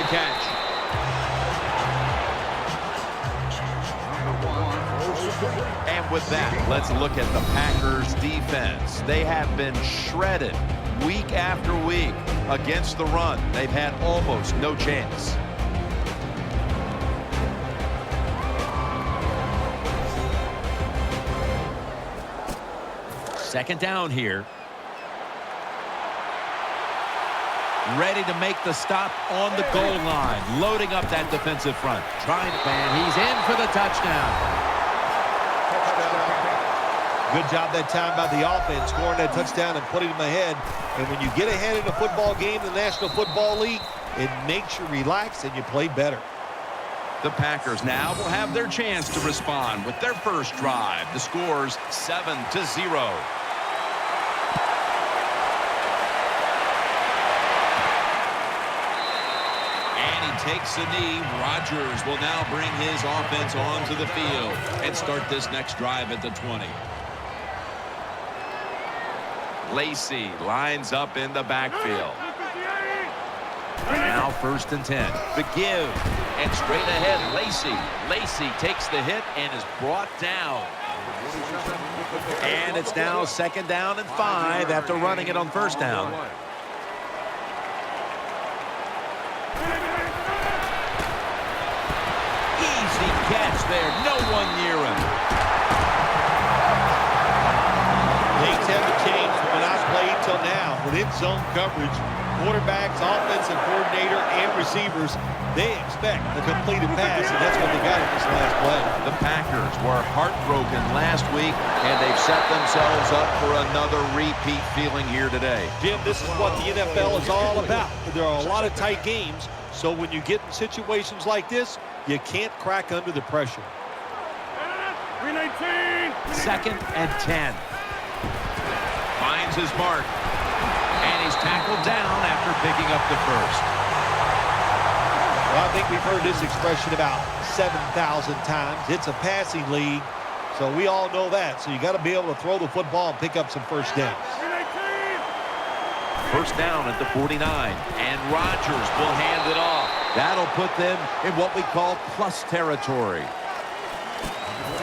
catch. And with that, let's look at the Packers defense. They have been shredded week after week against the run. They've had almost no chance. Second down here. Ready to make the stop on the goal line. Loading up that defensive front. Trying to ban. He's in for the touchdown. Good job that time by the offense, scoring that touchdown and putting them ahead. And when you get ahead in a football game in the National Football League, it makes you relax and you play better. The Packers now will have their chance to respond with their first drive. The score's 7-0. Takes a knee. Rodgers will now bring his offense onto the field and start this next drive at the 20. Lacy lines up in the backfield. Now 1st and 10. The give. And straight ahead, Lacy. Lacy takes the hit and is brought down. And it's now 2nd down and 5 after running it on 1st down. Catch there. No one near him. Things haven't changed from when I played till now. With in-zone coverage, quarterbacks, offensive coordinator, and receivers, they expect a completed pass, and that's what they got in this last play. The Packers were heartbroken last week, and they've set themselves up for another repeat feeling here today. Jim, this is what the NFL is all about. There are a lot of tight games, so when you get in situations like this, you can't crack under the pressure. 2nd and 10. Finds his mark. And he's tackled down after picking up the first. Well, I think we've heard this expression about 7,000 times. It's a passing league, so we all know that. So you got to be able to throw the football and pick up some first downs. 1st down at the 49, and Rodgers will hand it off. That'll put them in what we call plus territory.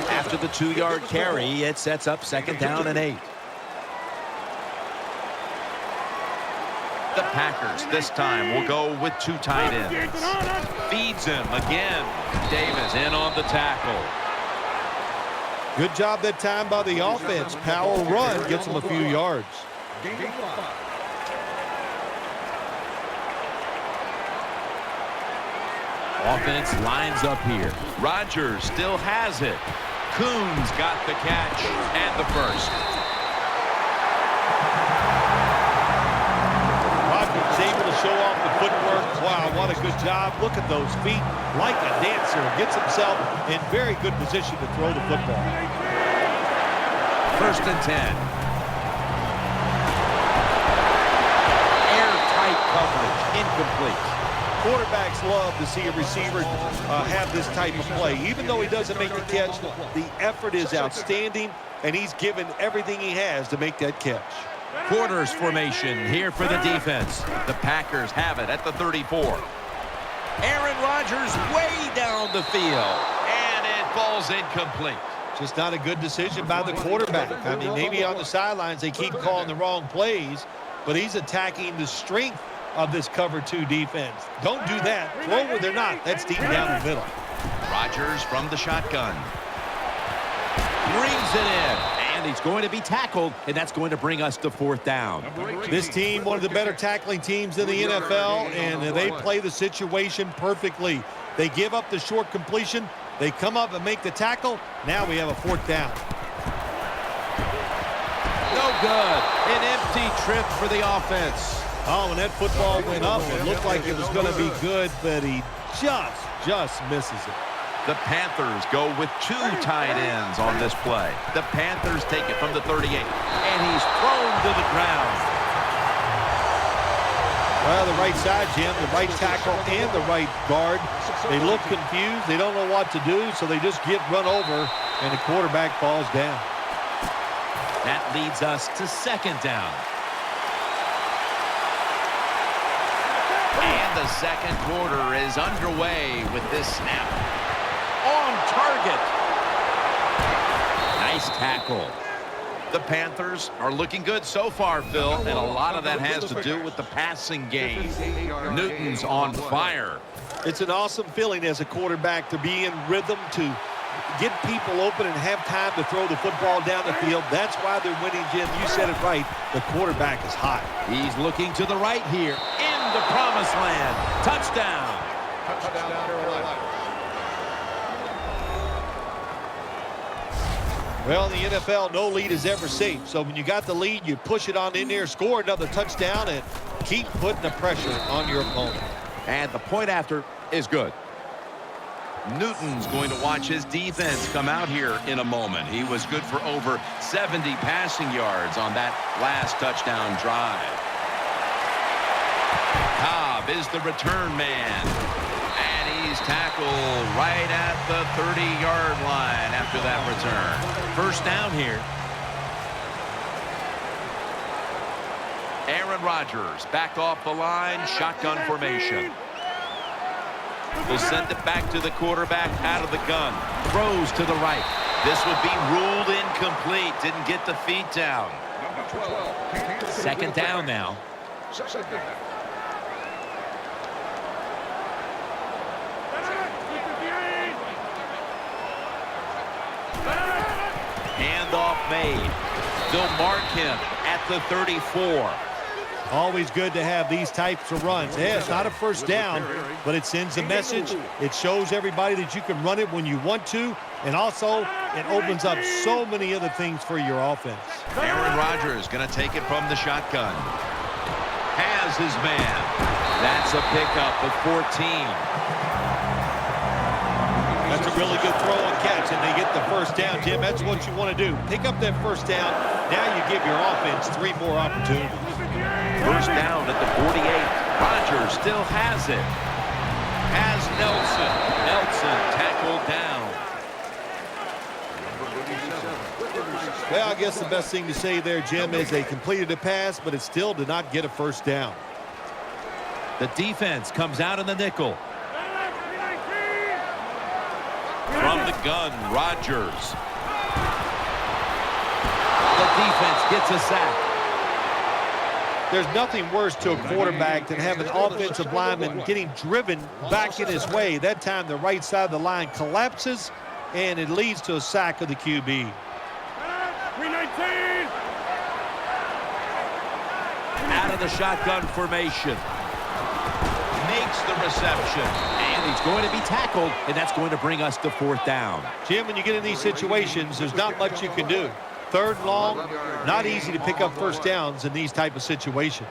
After the 2-yard carry, it sets up 2nd down and 8. The Packers this time will go with 2 tight ends. Feeds him again. Davis in on the tackle. Good job that time by the offense. Power run gets them a few yards. Offense lines up here. Rodgers still has it. Coons got the catch and the first. Rodgers able to show off the footwork. Wow, what a good job. Look at those feet. Like a dancer. Gets himself in very good position to throw the football. 1st and 10. Airtight coverage. Incomplete. Quarterbacks love to see a receiver have this type of play. Even though he doesn't make the catch, the effort is outstanding, and he's given everything he has to make that catch. Quarters formation here for the defense. The Packers have it at the 34. Aaron Rodgers way down the field, and it falls incomplete. Just not a good decision by the quarterback. I mean, maybe on the sidelines they keep calling the wrong plays, but he's attacking the strength of this cover 2 defense. Don't do that. Throw where they're not. That's deep down the middle. Rodgers from the shotgun. Brings it in. And he's going to be tackled, and that's going to bring us to 4th down. This team, one of the better tackling teams in the NFL, and they play the situation perfectly. They give up the short completion. They come up and make the tackle. Now we have a 4th down. No good. An empty trip for the offense. Oh, when that football went up, it looked like it was going to be good, but he just misses it. The Panthers go with 2 tight ends on this play. The Panthers take it from the 38, and he's thrown to the ground. Well, the right side, Jim, the right tackle and the right guard, they look confused. They don't know what to do, so they just get run over, and the quarterback falls down. That leads us to 2nd down. And the the second quarter is underway with this snap. On target. Nice tackle. The Panthers are looking good so far, Phil, and a lot of that has to do with the passing game. Newton's on fire. It's an awesome feeling as a quarterback to be in rhythm, to get people open and have time to throw the football down the field. That's why they're winning, Jim. You said it right. The quarterback is hot. He's looking to the right here. In the promised land. Touchdown. Well, in the NFL, no lead is ever safe. So when you got the lead, you push it on in there, score another touchdown, and keep putting the pressure on your opponent. And the point after is good. Newton's going to watch his defense come out here in a moment. He was good for over 70 passing yards on that last touchdown drive. Cobb is the return man. And he's tackled right at the 30-yard line after that return. First down here. Aaron Rodgers back off the line, shotgun formation. Will send it back to the quarterback out of the gun. Throws to the right. This would be ruled incomplete. Didn't get the feet down. Second down now. Handoff made. They'll mark him at the 34. Always good to have these types of runs. Yeah, it's not a first down, but it sends a message. It shows everybody that you can run it when you want to, and also it opens up so many other things for your offense. Aaron Rodgers going to take it from the shotgun. Has his man. That's a pickup of 14. That's a really good throw and catch, and they get the first down, Jim. That's what you want to do. Pick up that first down. Now you give your offense 3 more opportunities. First down at the 48. Rodgers still has it. Has Nelson. Nelson tackled down. Well, I guess the best thing to say there, Jim, is they completed a pass, but it still did not get a first down. The defense comes out in the nickel. From the gun, Rodgers. The defense gets a sack. There's nothing worse to a quarterback than having an offensive lineman getting driven back in his way. That time the right side of the line collapses, and it leads to a sack of the QB. Out of the shotgun formation. Makes the reception. And he's going to be tackled, and that's going to bring us to fourth down. Jim, when you get in these situations, there's not much you can do. Third and long, not easy to pick up first downs in these type of situations.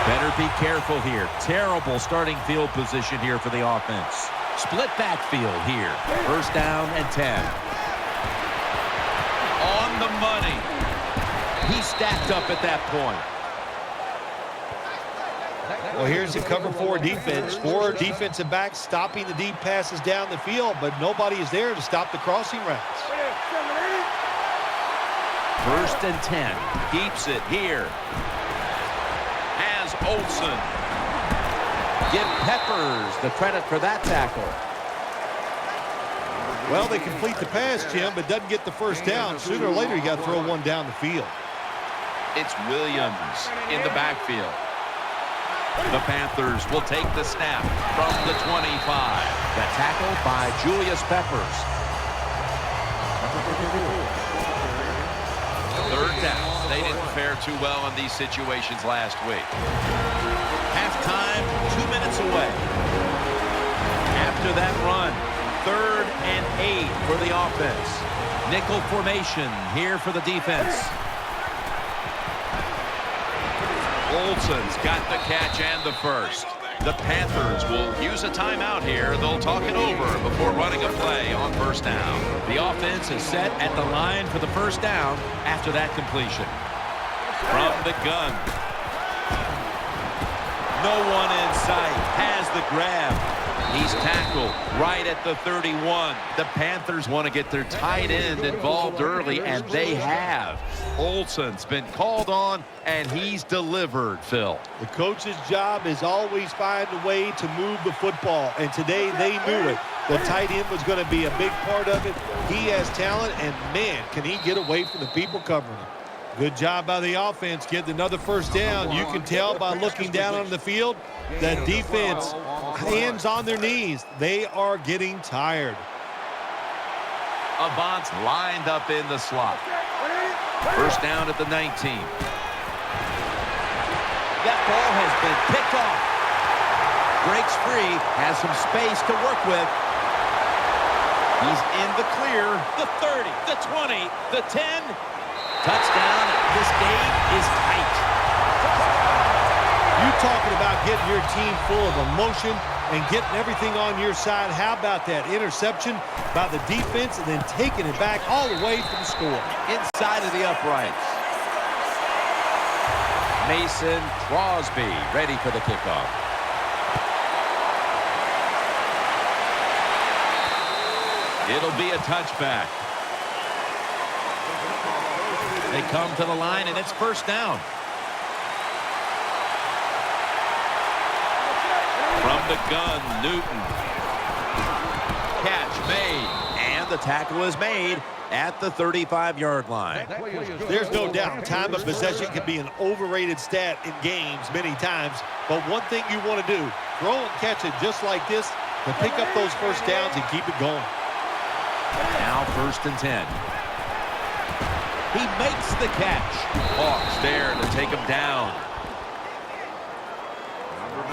Better be careful here. Terrible starting field position here for the offense. Split backfield here. First down and 10. On the money. He stacked up at that point. Well, here's the cover 4 defense. 4 defensive backs stopping the deep passes down the field, but nobody is there to stop the crossing routes. First and 10. Keeps it here. Has Olsen. Give Peppers the credit for that tackle. Well, they complete the pass, Jim, but doesn't get the first down. Sooner or later, you got to throw one down the field. It's Williams in the backfield. The Panthers will take the snap from the 25. The tackle by Julius Peppers. Third down. They didn't fare too well in these situations last week. Halftime, 2 minutes away. After that run, 3rd and 8 for the offense. Nickel formation here for the defense. Olsen's got the catch and the first. The Panthers will use a timeout here. They'll talk it over before running a play on first down. The offense is set at the line for the first down after that completion. From the gun. No one in sight. Has the grab. He's tackled right at the 31. The Panthers want to get their tight end involved early, and they have. Olsen's been called on, and he's delivered, Phil. The coach's job is always find a way to move the football, and today they knew it. The tight end was going to be a big part of it. He has talent, and, man, can he get away from the people covering him. Good job by the offense getting another first down. You can tell by looking down on the field that defense, hands on their knees. They are getting tired. Avant's lined up in the slot. First down at the 19. That ball has been picked off. Breaks free, has some space to work with. He's in the clear. The 30, the 20, the 10. Touchdown. This game is tight. You talking about getting your team full of emotion and getting everything on your side. How about that interception by the defense and then taking it back all the way to the score? Inside of the uprights. Mason Crosby ready for the kickoff. It'll be a touchback. They come to the line, and it's first down. From the gun, Newton. Catch made, and the tackle is made at the 35-yard line. There's no doubt time of possession can be an overrated stat in games many times, but one thing you want to do, throw and catch it just like this to pick up those first downs and keep it going. Now first and 10. He makes the catch. Hawks there to take him down.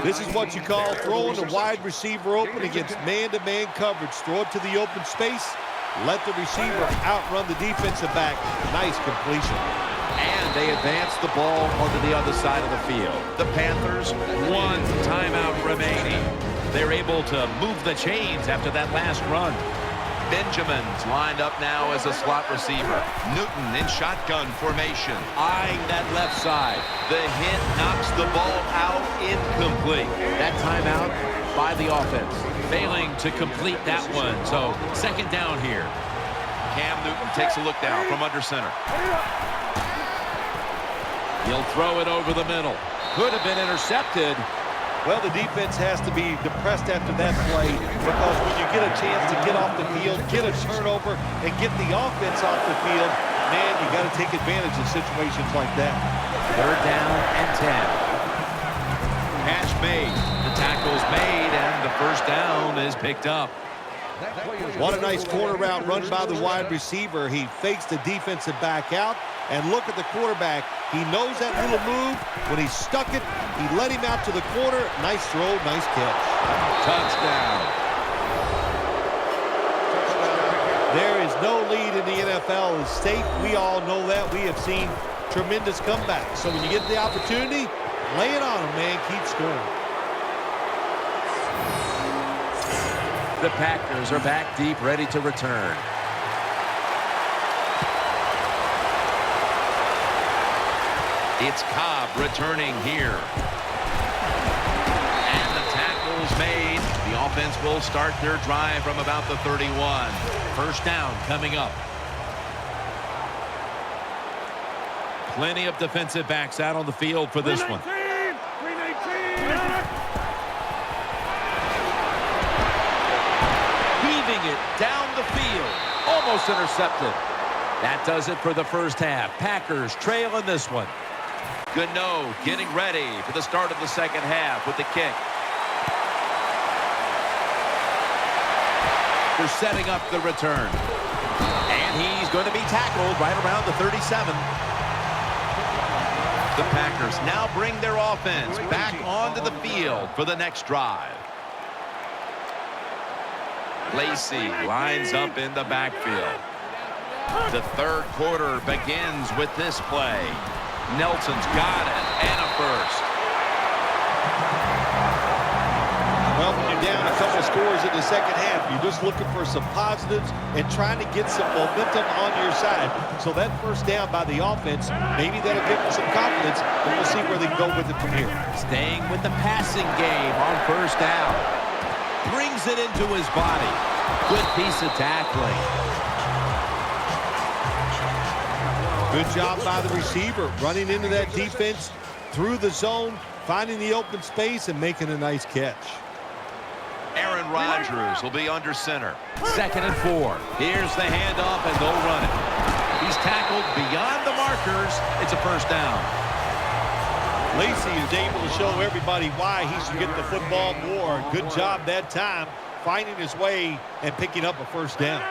This is what you call throwing the wide receiver open against man-to-man coverage. Throw it to the open space. Let the receiver outrun the defensive back. Nice completion. And they advance the ball onto the other side of the field. The Panthers, one timeout remaining. They're able to move the chains after that last run. Benjamin's lined up now as a slot receiver. Newton in shotgun formation, eyeing that left side. The hit knocks the ball out, incomplete. That timeout by the offense, failing to complete that one. So second down here. Cam Newton takes a look down from under center. He'll throw it over the middle. Could have been intercepted. Well, the defense has to be depressed after that play because when you get a chance to get off the field, get a turnover, and get the offense off the field, man, you got to take advantage of situations like that. Third down and 10. Catch made. The tackle's made, and the first down is picked up. What a nice corner route run by the wide receiver. He fakes the defensive back out, and look at the quarterback. He knows that little move. When he stuck it, he let him out to the corner. Nice throw, nice catch. Touchdown. There is no lead in the NFL is safe. We all know that. We have seen tremendous comebacks. So when you get the opportunity, lay it on them, man. Keep scoring. The Packers are back deep, ready to return. It's Cobb returning here. And the tackle's made. The offense will start their drive from about the 31. First down coming up. Plenty of defensive backs out on the field for this one. Heaving it down the field. Almost intercepted. That does it for the first half. Packers trail in this one. Gano getting ready for the start of the second half with the kick. They're setting up the return. And he's going to be tackled right around the 37. The Packers now bring their offense back onto the field for the next drive. Lacey lines up in the backfield. The third quarter begins with this play. Nelson's got it, and a first. Well, when you down a couple scores in the second half. You're just looking for some positives and trying to get some momentum on your side. So that first down by the offense, maybe that'll give them some confidence, and we'll see where they can go with it from here. Staying with the passing game on first down. Brings it into his body. Good piece of tackling. Good job by the receiver, running into that defense through the zone, finding the open space and making a nice catch. Aaron Rodgers will be under center. 2nd and 4. Here's the handoff, and they'll run it. He's tackled beyond the markers. It's a first down. Lacy is able to show everybody why he should get the football more. Good job that time, finding his way and picking up a first down.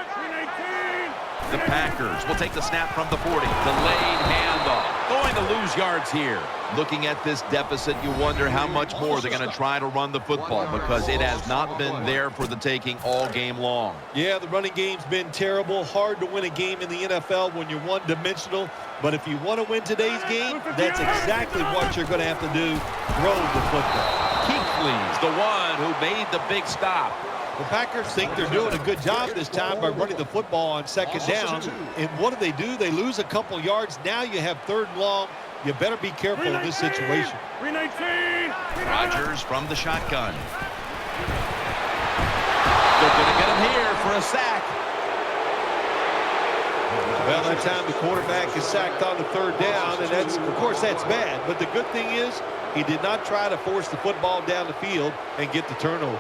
The Packers will take the snap from the 40. Delayed handoff. Going to lose yards here. Looking at this deficit, you wonder how much more they're going to try to run the football because it has not been there for the taking all game long. Yeah, the running game's been terrible. Hard to win a game in the NFL when you're one-dimensional. But if you want to win today's game, that's exactly what you're going to have to do. Throw the football. Kuechly's the one who made the big stop. The Packers think they're doing a good job this time by running the football on second down. And what do? They lose a couple yards. Now you have 3rd and long. You better be careful in this situation. Rodgers from the shotgun. They're going to get him here for a sack. Well, that time the quarterback is sacked on the 3rd down, and that's, of course, that's bad. But the good thing is he did not try to force the football down the field and get the turnover.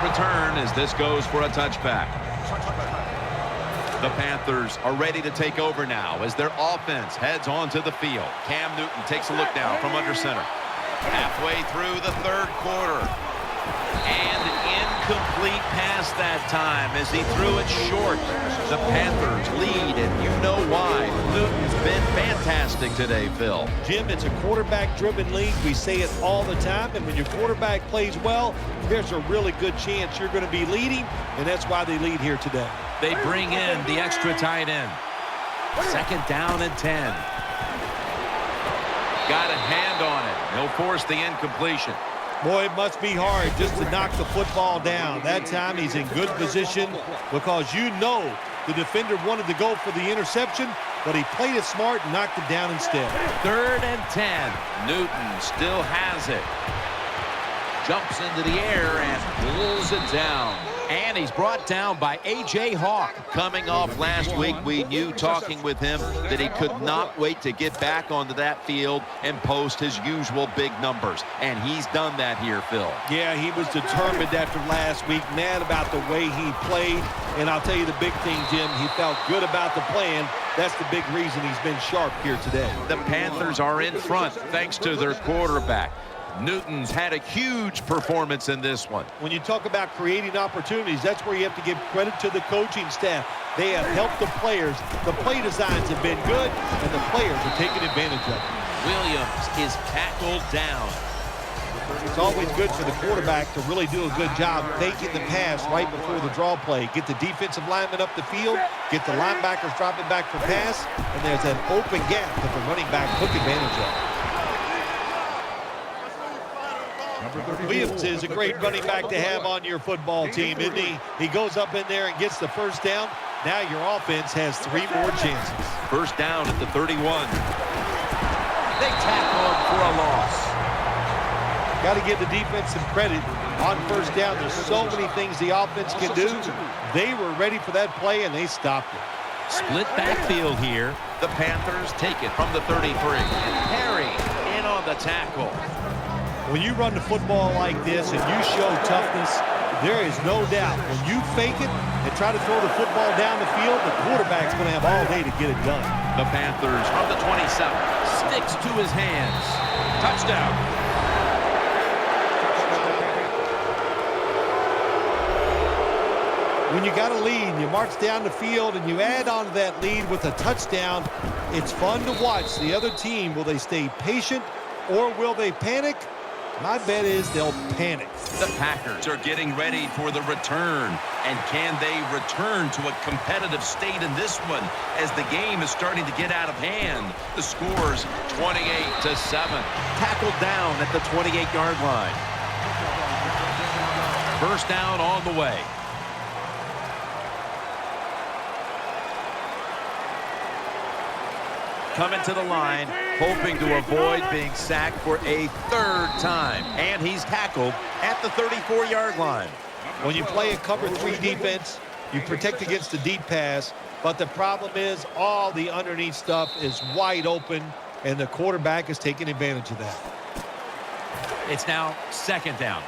Return as this goes for a touchback. The Panthers are ready to take over now as their offense heads onto the field. Cam Newton takes a look now from under center. Halfway through the 3rd quarter. And incomplete pass that time as he threw it short. The Panthers lead, and you know why. Newton's been fantastic today, Phil. Jim, it's a quarterback-driven league. We say it all the time, and when your quarterback plays well, there's a really good chance you're going to be leading, and that's why they lead here today. They bring in the extra tight end. 2nd down and 10. Got a hand on it. He'll force the incompletion. Boy, it must be hard just to knock the football down. That time he's in good position because you know the defender wanted to go for the interception, but he played it smart and knocked it down instead. 3rd and 10. Newton still has it. Jumps into the air and pulls it down. And he's brought down by A.J. Hawk. Coming off last week, we knew talking with him that he could not wait to get back onto that field and post his usual big numbers. And he's done that here, Phil. Yeah, he was determined after last week, mad about the way he played. And I'll tell you the big thing, Jim, he felt good about the plan. That's the big reason he's been sharp here today. The Panthers are in front thanks to their quarterback. Newton's had a huge performance in this one. When you talk about creating opportunities, that's where you have to give credit to the coaching staff. They have helped the players. The play designs have been good, and the players are taking advantage of it. Williams is tackled down. It's always good for the quarterback to really do a good job faking the pass right before the draw play. Get the defensive lineman up the field, get the linebackers dropping back for pass, and there's an open gap that the running back took advantage of. Williams is a great running back to have on your football team, isn't he? He goes up in there and gets the first down. Now your offense has 3 more chances. First down at the 31. They tackle him for a loss. Got to give the defense some credit on first down. There's so many things the offense can do. They were ready for that play, and they stopped it. Split backfield here. The Panthers take it from the 33. And Perry in on the tackle. When you run the football like this and you show toughness, there is no doubt when you fake it and try to throw the football down the field, the quarterback's going to have all day to get it done. The Panthers from the 27. Sticks to his hands. Touchdown. When you got a lead, you march down the field and you add on to that lead with a touchdown, it's fun to watch the other team. Will they stay patient or will they panic? My bet is they'll panic. The Packers are getting ready for the return. And can they return to a competitive state in this one as the game is starting to get out of hand? The score's 28-7. Tackled down at the 28-yard line. First down on the way. Coming to the line, hoping to avoid being sacked for a third time. And he's tackled at the 34-yard line. When you play a cover 3 defense, you protect against the deep pass, but the problem is all the underneath stuff is wide open, and the quarterback is taking advantage of that. It's now second down.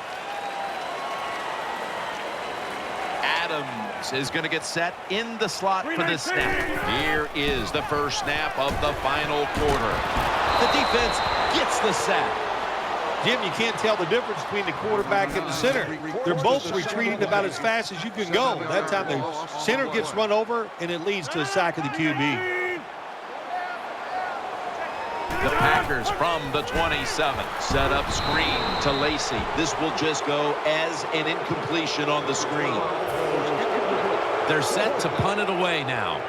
Adams is going to get set in the slot for this snap. Here is the first snap of the final quarter. The defense gets the sack. Jim, you can't tell the difference between the quarterback and the center. They're both retreating about as fast as you can go. That time the center gets run over, and it leads to a sack of the QB. The Packers from the 27 set up screen to Lacey. This will just go as an incompletion on the screen. They're set to punt it away now.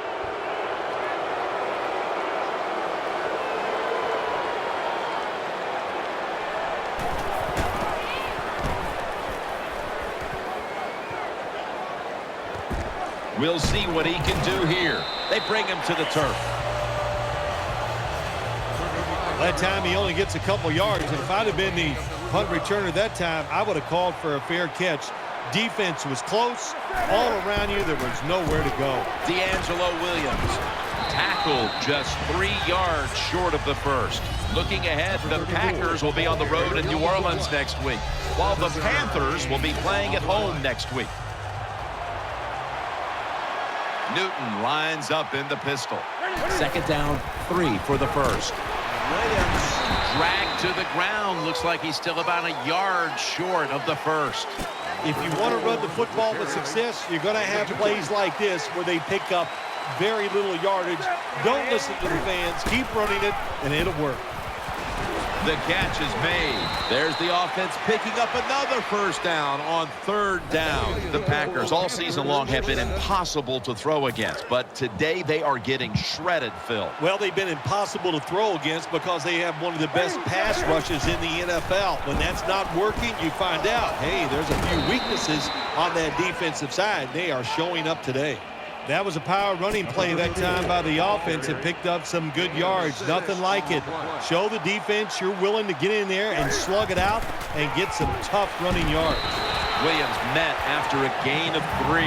We'll see what he can do here. They bring him to the turf. That time he only gets a couple yards, and if I'd have been the punt returner that time, I would have called for a fair catch. Defense was close. All around you, there was nowhere to go. D'Angelo Williams tackled just 3 yards short of the first. Looking ahead, the Packers will be on the road in New Orleans next week, while the Panthers will be playing at home next week. Newton lines up in the pistol. Second down, 3 for the first. Williams dragged to the ground. Looks like he's still about a yard short of the first. If you want to run the football with success, you're going to have plays like this where they pick up very little yardage. Don't listen to the fans. Keep running it, and it'll work. The catch is made. There's the offense picking up another first down on third down. The Packers all season long have been impossible to throw against, but today they are getting shredded, Phil. Well, they've been impossible to throw against because they have one of the best pass rushes in the NFL. When that's not working, you find out, hey, there's a few weaknesses on that defensive side. They are showing up today. That was a power running play that time by the offense. It picked up some good yards. Nothing like it. Show the defense you're willing to get in there and slug it out and get some tough running yards. Williams met after a gain of 3.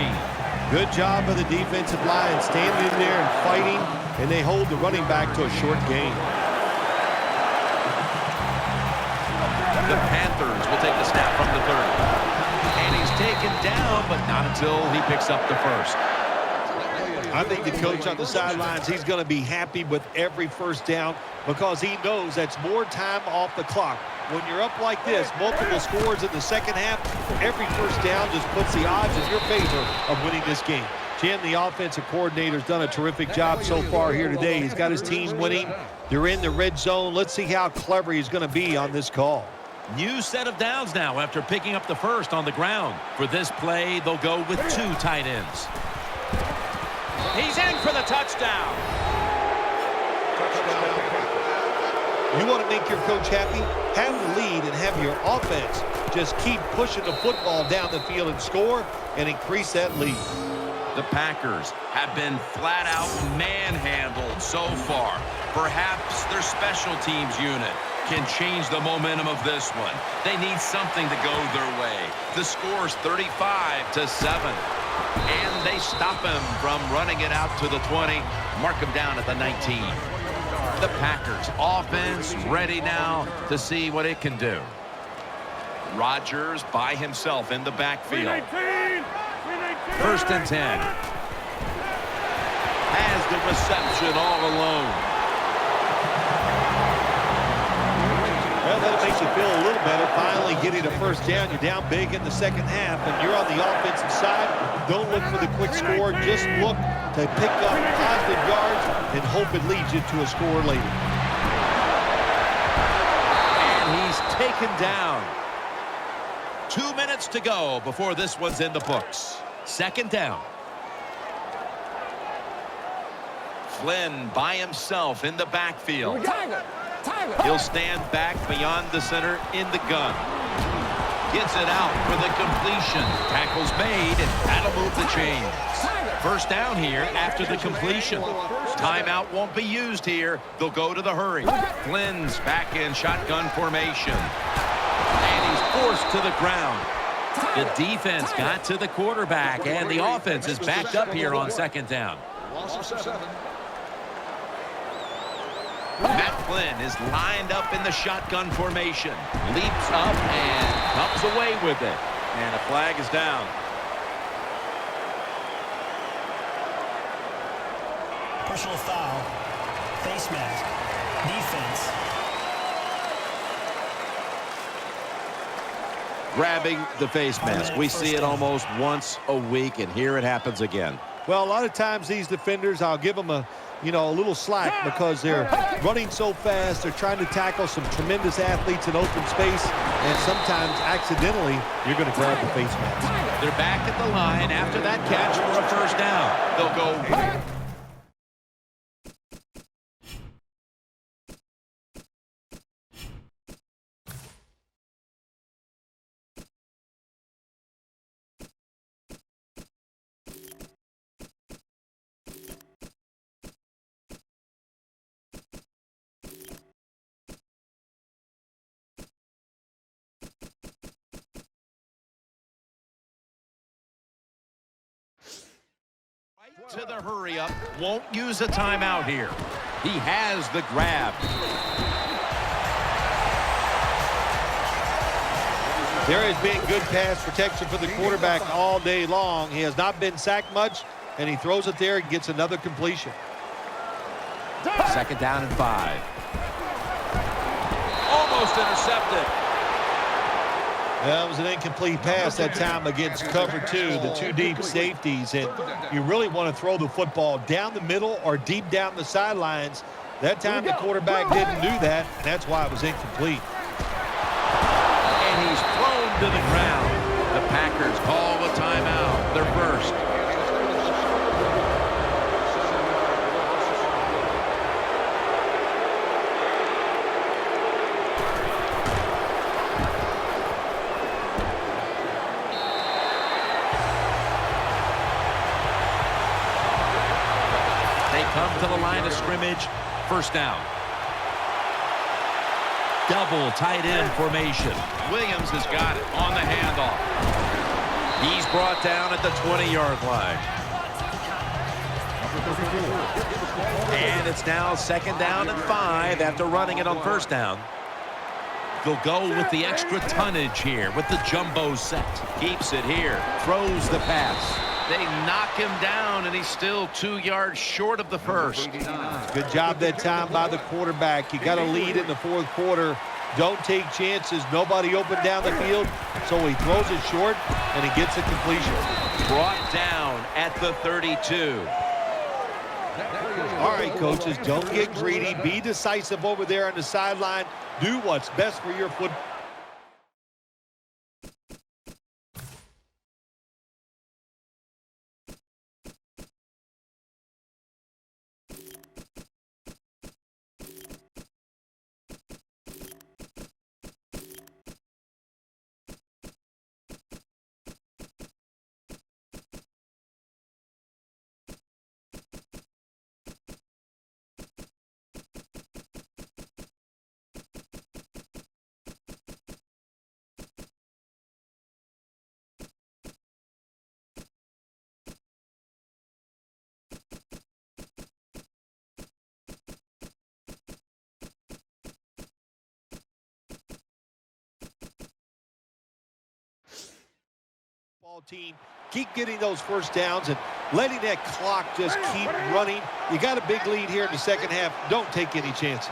Good job by the defensive line standing in there and fighting, and they hold the running back to a short gain. The Panthers will take the snap from the 30. And he's taken down, but not until he picks up the first. I think the coach on the sidelines, he's going to be happy with every first down because he knows that's more time off the clock. When you're up like this, multiple scores in the second half, every first down just puts the odds in your favor of winning this game. Jim, the offensive coordinator's done a terrific job so far here today. He's got his team winning. They're in the red zone. Let's see how clever he's going to be on this call. New set of downs now after picking up the first on the ground. For this play, they'll go with 2 tight ends. He's in for the touchdown. You want to make your coach happy? Have the lead and have your offense just keep pushing the football down the field and score and increase that lead. The Packers have been flat out manhandled so far. Perhaps their special teams unit can change the momentum of this one. They need something to go their way. The score's 35-7. And they stop him from running it out to the 20. Mark him down at the 19. The Packers offense ready now to see what it can do. Rodgers by himself in the backfield. First and 10. Has the reception all alone. Well, that makes you feel a little better. Finally getting a first down. You're down big in the second half, and you're on the offensive side. Don't look for the quick score. Just look to pick up positive yards and hope it leads you to a score later. And he's taken down. 2 minutes to go before this one's in the books. Second down. Flynn by himself in the backfield. He'll stand back beyond the center in the gun. Gets it out for the completion. Tackle's made, and that'll move the chains. First down here after the completion. Timeout won't be used here. They'll go to the hurry. Flynn's back in shotgun formation. And he's forced to the ground. The defense got to the quarterback, and the offense is backed up here on second down. Matt Flynn is lined up in the shotgun formation. Leaps up and comes away with it. And a flag is down. Personal foul. Face mask. Defense. Grabbing the face mask. We see it almost once a week, and here it happens again. Well, a lot of times these defenders, I'll give them a little slack because they're running so fast. They're trying to tackle some tremendous athletes in open space, and sometimes accidentally you're going to grab the face mask. They're back at the line after that catch for a first down. They'll go. To the hurry up. Won't use a timeout here. He has the grab. There has been good pass protection for the quarterback all day long. He has not been sacked much, and he throws it there and gets another completion. Second down and 5. Almost intercepted. That was an incomplete pass that time against cover 2, the 2 deep safeties. And you really want to throw the football down the middle or deep down the sidelines. That time the quarterback didn't do that, and that's why it was incomplete. And he's thrown to the ground. The Packers call a timeout. Their first. Come to the line of scrimmage. First down. Double tight end formation. Williams has got it on the handoff. He's brought down at the 20-yard line. And it's now second down and 5 after running it on first down. They'll go with the extra tonnage here with the jumbo set. Keeps it here. Throws the pass. They knock him down, and he's still 2 yards short of the first. Good job that time by the quarterback. You got a lead in the fourth quarter. Don't take chances. Nobody open down the field, so he throws it short, and he gets a completion. Brought down at the 32. All right, coaches, don't get greedy. Be decisive over there on the sideline. Do what's best for your football. Team, keep getting those first downs and letting that clock just keep running. You got a big lead here in the second half. Don't take any chances.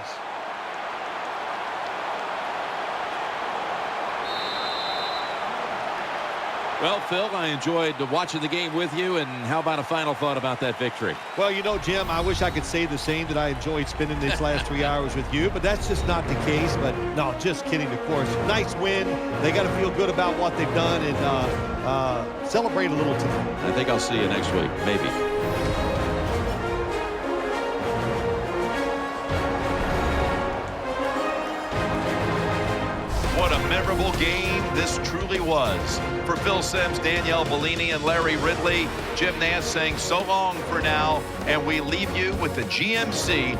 Well, Phil, I enjoyed watching the game with you, and how about a final thought about that victory? Well, you know, Jim, I wish I could say the same, that I enjoyed spending these last 3 hours with you, but that's just not the case. But no, just kidding, of course. Nice win. They got to feel good about what they've done and celebrate a little tonight. I think I'll see you next week, maybe. What a memorable game this truly was. For Phil Simms, Danielle Bellini, and Larry Ridley, Jim Nance saying so long for now, and we leave you with the GMC